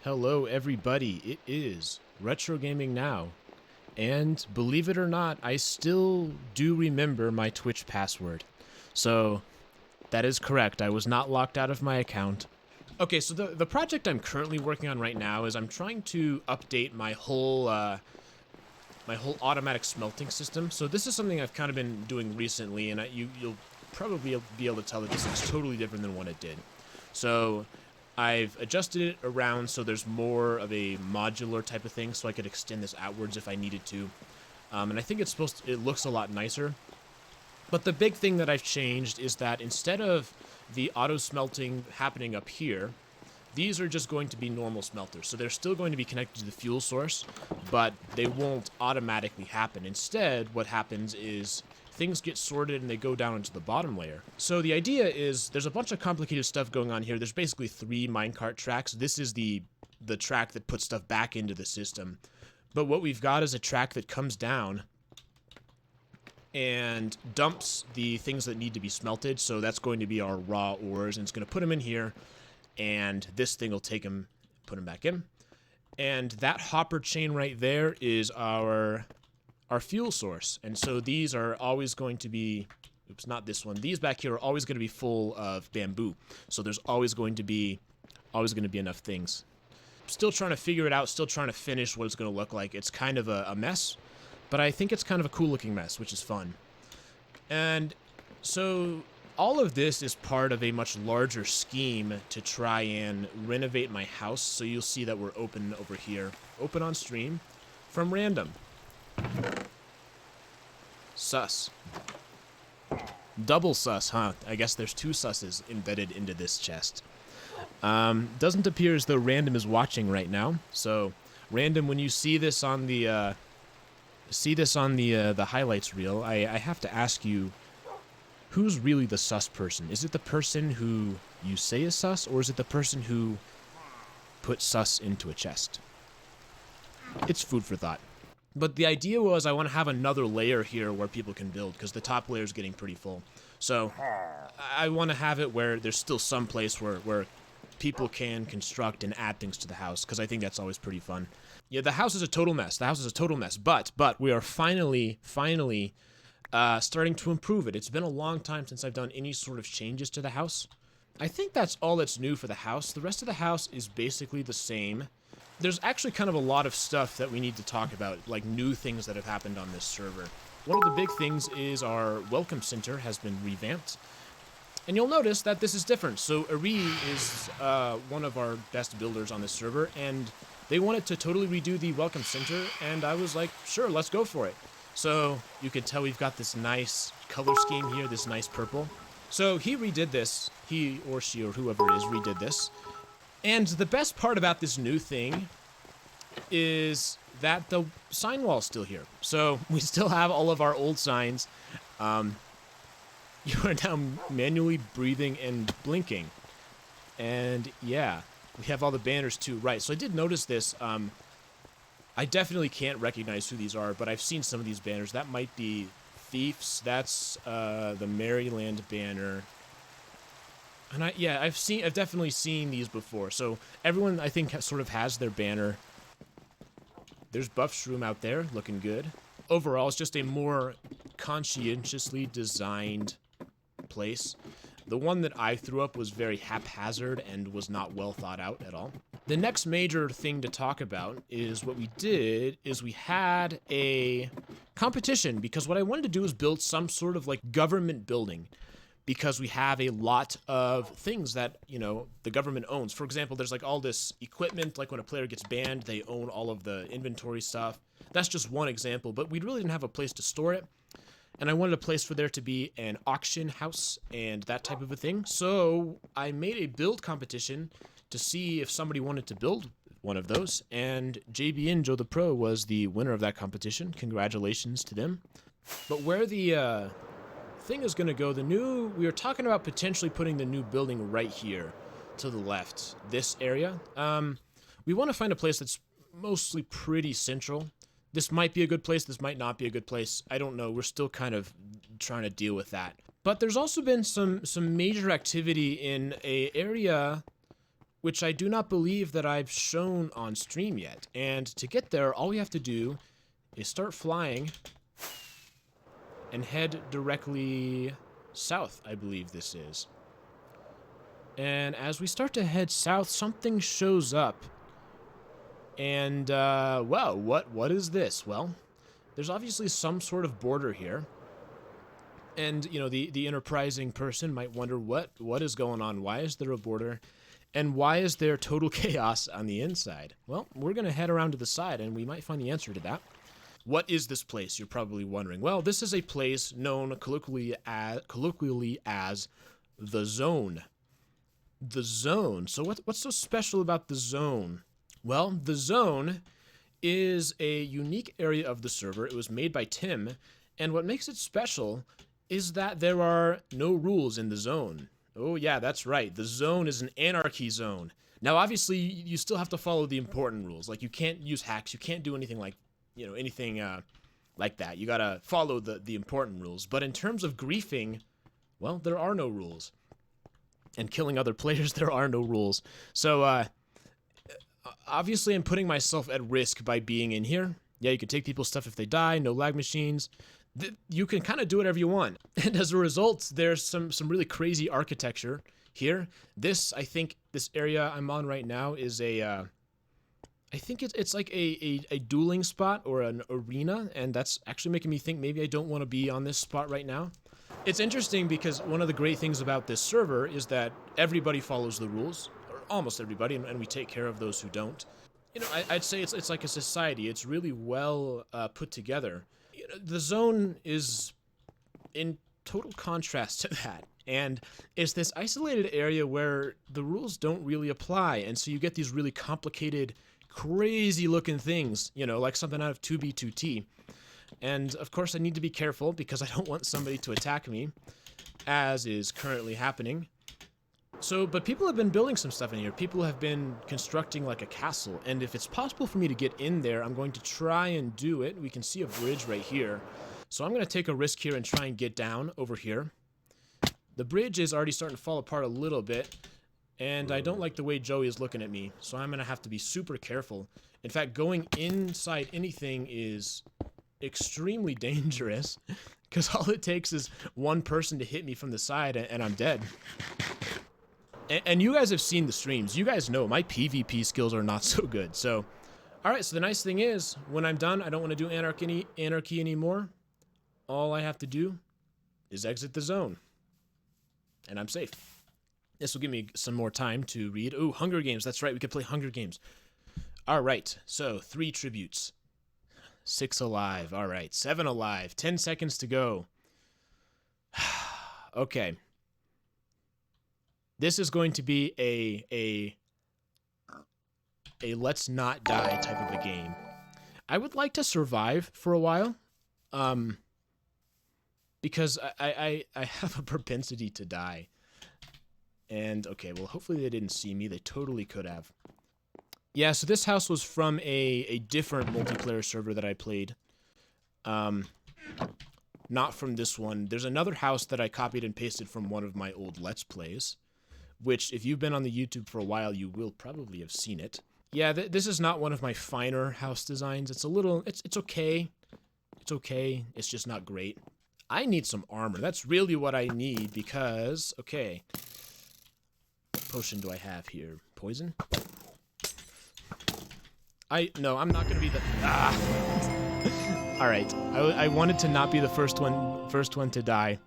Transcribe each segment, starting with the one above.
Hello everybody, it is Retro Gaming Now, and believe it or not, I still do remember my Twitch password. So, that is correct, I was not locked out of my account. Okay, so the project I'm currently working on right now is I'm trying to update my whole automatic smelting system. So this is something I've kind of been doing recently, and you'll probably be able to tell that this is totally different than what it did. So I've adjusted it around so there's more of a modular type of thing, so I could extend this outwards if I needed to. And I think it looks a lot nicer. But the big thing that I've changed is that instead of the auto smelting happening up here, these are just going to be normal smelters. So they're still going to be connected to the fuel source, but they won't automatically happen. Instead, what happens is things get sorted and they go down into the bottom layer. So the idea is there's a bunch of complicated stuff going on here. There's basically 3 minecart tracks. This is the track that puts stuff back into the system. But what we've got is a track that comes down and dumps the things that need to be smelted. So that's going to be our raw ores, and it's going to put them in here, and this thing will take them, put them back in. And that hopper chain right there is our fuel source. And so these are always going to be, oops, not this one. These back here are always going to be full of bamboo. So there's always going to be enough things. Still trying to figure it out, still trying to finish what it's going to look like. It's kind of a mess, but I think it's kind of a cool looking mess, which is fun. And so all of this is part of a much larger scheme to try and renovate my house. So you'll see that we're open over here, open on stream from random. Sus. Double sus, huh? I guess there's 2 susses embedded into this chest. Doesn't appear as though random is watching right now. So random, when you see this on the highlights reel, I have to ask you, who's really the sus person? Is it the person who you say is sus, or is it the person who put sus into a chest? It's food for thought. But the idea was I want to have another layer here where people can build, because the top layer is getting pretty full. So I want to have it where there's still some place where people can construct and add things to the house, because I think that's always pretty fun. Yeah, the house is a total mess. But we are finally starting to improve it. It's been a long time since I've done any sort of changes to the house. I think that's all that's new for the house. The rest of the house is basically the same. There's actually kind of a lot of stuff that we need to talk about, like new things that have happened on this server. One of the big things is our welcome center has been revamped. And you'll notice that this is different. So Ari is one of our best builders on this server, and they wanted to totally redo the welcome center, and I was like, sure, let's go for it. So you can tell we've got this nice color scheme here, this nice purple. So he redid this, he or she or whoever it is redid this. And the best part about this new thing is that the sign wall is still here. So we still have all of our old signs. You are now manually breathing and blinking. And yeah, we have all the banners too. Right, so I did notice this. I definitely can't recognize who these are, but I've seen some of these banners. That might be Thieves. That's the Maryland banner. And I've definitely seen these before. So everyone, I think, sort of has their banner. There's Buff Shroom out there, looking good. Overall, it's just a more conscientiously designed place. The one that I threw up was very haphazard and was not well thought out at all. The next major thing to talk about is what we did is we had a competition, because what I wanted to do is build some sort of like government building, because we have a lot of things that, you know, the government owns. For example, there's like all this equipment, like when a player gets banned, they own all of the inventory stuff. That's just one example, but we really didn't have a place to store it. And I wanted a place for there to be an auction house and that type of a thing. So I made a build competition to see if somebody wanted to build one of those. And JBN Joe the Pro was the winner of that competition. Congratulations to them. But where the thing is going to go, we were talking about potentially putting the new building right here to the left, this area. We want to find a place that's mostly pretty central. This might be a good place, this might not be a good place. I don't know, we're still kind of trying to deal with that. But there's also been some major activity in a area which I do not believe that I've shown on stream yet. And to get there, all we have to do is start flying and head directly south, I believe this is. And as we start to head south, something shows up. And, well, what is this? Well, there's obviously some sort of border here. And, you know, the enterprising person might wonder what is going on? Why is there a border? And why is there total chaos on the inside? Well, we're going to head around to the side, and we might find the answer to that. What is this place, you're probably wondering? Well, this is a place known colloquially as the Zone. The Zone. So what's so special about the Zone? Well, the Zone is a unique area of the server. It was made by Tim, and what makes it special is that there are no rules in the Zone. Oh yeah, that's right. The Zone is an anarchy zone. Now, obviously, you still have to follow the important rules. Like, you can't use hacks. You can't do anything like, you know, anything like that. You gotta follow the important rules. But in terms of griefing, well, there are no rules. And killing other players, there are no rules. So, obviously, I'm putting myself at risk by being in here. Yeah, you can take people's stuff if they die, no lag machines. You can kind of do whatever you want. And as a result, there's some really crazy architecture here. This, I think, this area I'm on right now is a, I think it's like a dueling spot or an arena, and that's actually making me think maybe I don't want to be on this spot right now. It's interesting because one of the great things about this server is that everybody follows the rules, or almost everybody, and we take care of those who don't. You know, I'd say it's like a society. It's really well put together. You know, the Zone is in total contrast to that, and it's this isolated area where the rules don't really apply, and so you get these really complicated, crazy looking things, you know, like something out of 2B2T. And of course I need to be careful because I don't want somebody to attack me, as is currently happening. So, but people have been building some stuff in here. People have been constructing like a castle, and if it's possible for me to get in there, I'm going to try and do it. We can see a bridge right here. So I'm going to take a risk here and try and get down over here. The bridge is already starting to fall apart a little bit, and I don't like the way Joey is looking at me, so I'm going to have to be super careful. In fact, going inside anything is extremely dangerous, because all it takes is one person to hit me from the side and I'm dead. And you guys have seen the streams. You guys know my PvP skills are not so good. So, all right, so the nice thing is, when I'm done, I don't want to do anarchy anymore. All I have to do is exit the zone. And I'm safe. This will give me some more time to read. Ooh, Hunger Games. That's right, we could play Hunger Games. All right, so 3 tributes. 6 alive. All right, 7 alive. 10 seconds to go. Okay. This is going to be a let's not die type of a game. I would like to survive for a while, because I have a propensity to die. And okay, well, hopefully they didn't see me. They totally could have. Yeah, so this house was from a different multiplayer server that I played. Not from this one. There's another house that I copied and pasted from one of my old Let's Plays, which, if you've been on the YouTube for a while, you will probably have seen it. Yeah, this is not one of my finer house designs. It's a little, it's okay. It's okay. It's just not great. I need some armor. That's really what I need because, okay. What potion do I have here? Poison? No, I'm not gonna be the, All right, I wanted to not be the first one to die.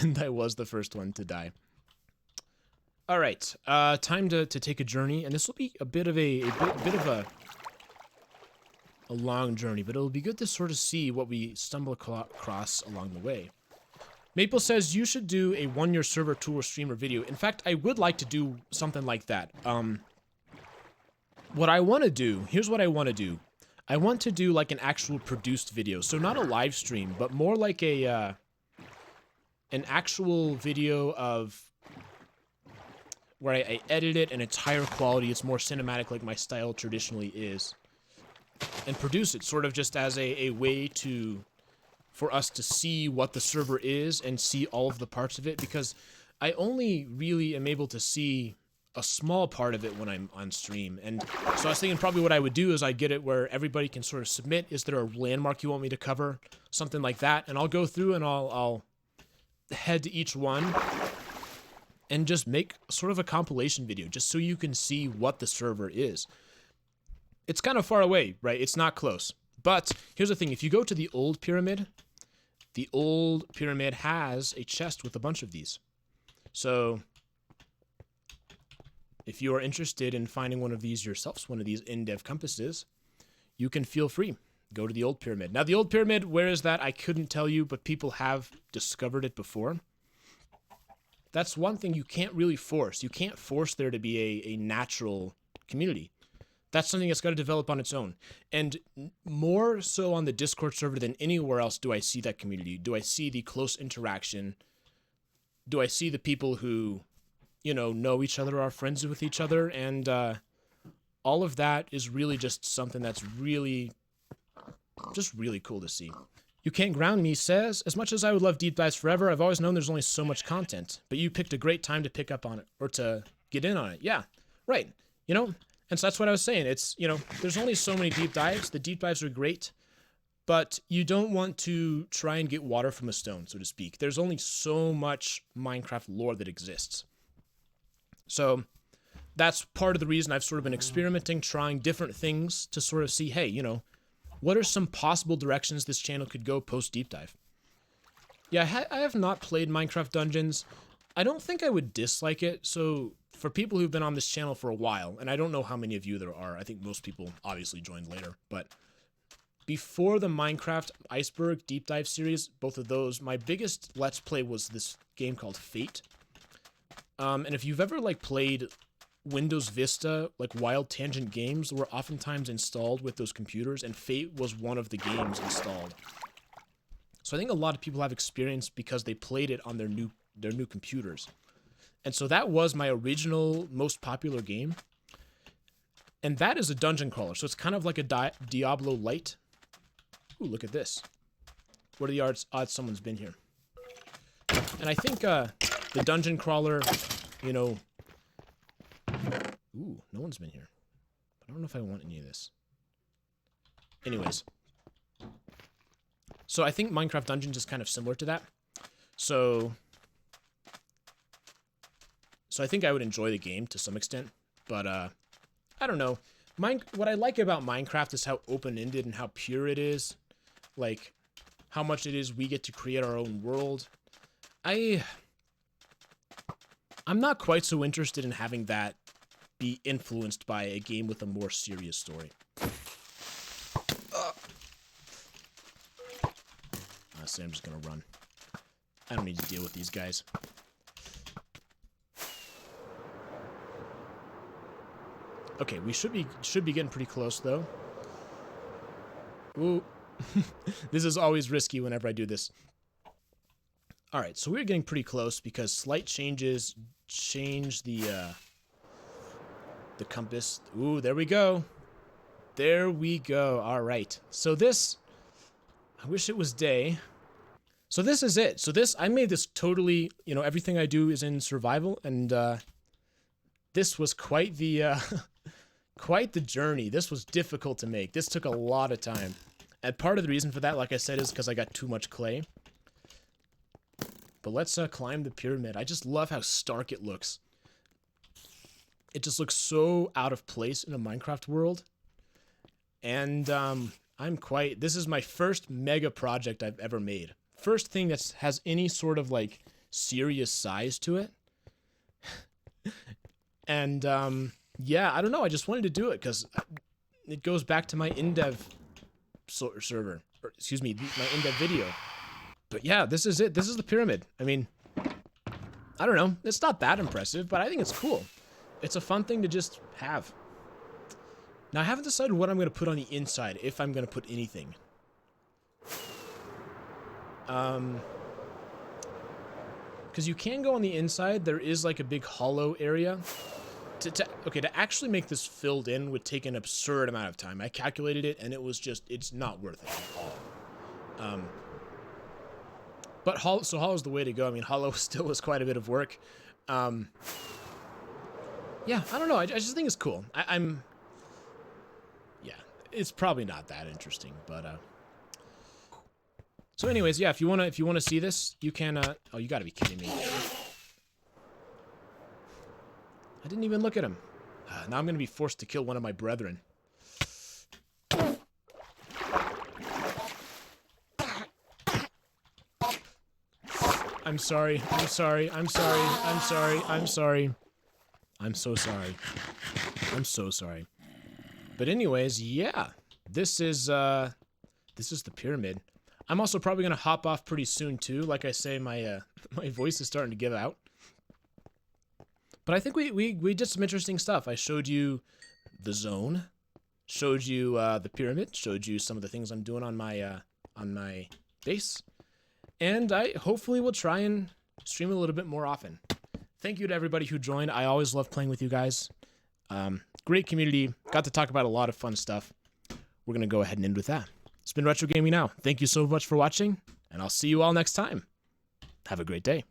And I was the first one to die. All right, time to take a journey, and this will be a bit of a long journey, but it'll be good to sort of see what we stumble across along the way. Maple says you should do a one-year server tour streamer video. In fact, I would like to do something like that. What I want to do, here's what I want to do. I want to do like an actual produced video, so not a live stream, but more like a an actual video of where I edit it and it's higher quality, it's more cinematic like my style traditionally is, and produce it sort of just as a way for us to see what the server is and see all of the parts of it, because I only really am able to see a small part of it when I'm on stream. And so I was thinking probably what I would do is I'd get it where everybody can sort of submit, is there a landmark you want me to cover? Something like that. And I'll go through and I'll head to each one and just make sort of a compilation video just so you can see what the server is. It's kind of far away, right? It's not close. But here's the thing. If you go to the old pyramid has a chest with a bunch of these. So if you are interested in finding one of these yourselves, one of these in-dev compasses, you can feel free. Go to the old pyramid. Now, the old pyramid, where is that? I couldn't tell you, but people have discovered it before. That's one thing you can't really force. You can't force there to be a natural community. That's something that's got to develop on its own. And more so on the Discord server than anywhere else do I see that community. Do I see the close interaction? Do I see the people who, you know each other, are friends with each other? And all of that is really just something that's really cool to see. You Can't Ground Me says, as much as I would love deep dives forever, I've always known there's only so much content, but you picked a great time to pick up on it, or to get in on it. Yeah, right. And so that's what I was saying. It's, there's only so many deep dives. The deep dives are great, but you don't want to try and get water from a stone, so to speak. There's only so much Minecraft lore that exists. So that's part of the reason I've sort of been experimenting, trying different things to sort of see, hey, what are some possible directions this channel could go post deep dive? Yeah, I have not played Minecraft Dungeons. I don't think I would dislike it. So for people who've been on this channel for a while, and I don't know how many of you there are, I think most people obviously joined later, but before the Minecraft Iceberg deep dive series, both of those, my biggest Let's Play was this game called Fate. And if you've ever played Windows Vista, Wild Tangent games were oftentimes installed with those computers, and Fate was one of the games installed. So I think a lot of people have experience because they played it on their new computers. And so that was my original most popular game. And that is a dungeon crawler, so it's kind of like a Diablo Light. Ooh, look at this. What are the odds someone's been here? And I think the dungeon crawler, Ooh, no one's been here. I don't know if I want any of this. Anyways. So I think Minecraft Dungeons is kind of similar to that. So I think I would enjoy the game to some extent. But, I don't know. What I like about Minecraft is how open-ended and how pure it is. How much it is we get to create our own world. I'm not quite so interested in having that be influenced by a game with a more serious story. Honestly, I'm just gonna run. I don't need to deal with these guys. Okay, we should be getting pretty close though. Ooh. This is always risky whenever I do this. Alright, so we're getting pretty close because slight changes change the compass. Ooh, there we go. There we go. Alright. So this, I wish it was day. So this is it. So this, I made this totally, everything I do is in survival, and this was quite the quite the journey. This was difficult to make. This took a lot of time. And part of the reason for that, like I said, is because I got too much clay. But let's climb the pyramid. I just love how stark it looks. It just looks so out of place in a Minecraft world. And this is my first mega project I've ever made. First thing that has any sort of serious size to it. And yeah, I don't know. I just wanted to do it because it goes back to my in-dev server, or excuse me, my in-dev video. But yeah, this is it. This is the pyramid. I mean, I don't know. It's not that impressive, but I think it's cool. It's a fun thing to just have. Now, I haven't decided what I'm going to put on the inside, if I'm going to put anything. Because you can go on the inside. There is a big hollow area. To actually make this filled in would take an absurd amount of time. I calculated it, and it's not worth it at all. But hollow's the way to go. I mean, hollow still is quite a bit of work. Yeah, I don't know. I just think it's cool. I'm yeah, it's probably not that interesting, but so anyways, yeah, if you wanna see this, you can oh, you gotta be kidding me. I didn't even look at him. Now I'm gonna be forced to kill one of my brethren. I'm sorry. I'm sorry. I'm sorry. I'm sorry. I'm sorry. I'm so sorry. I'm so sorry. But anyways, yeah. This is the pyramid. I'm also probably gonna hop off pretty soon too. Like I say, my my voice is starting to give out. But I think we did some interesting stuff. I showed you the zone, showed you the pyramid, showed you some of the things I'm doing on my base, and I hopefully will try and stream a little bit more often. Thank you to everybody who joined. I always love playing with you guys. Great community. Got to talk about a lot of fun stuff. We're gonna go ahead and end with that. It's been Retro Gaming Now. Thank you so much for watching, and I'll see you all next time. Have a great day.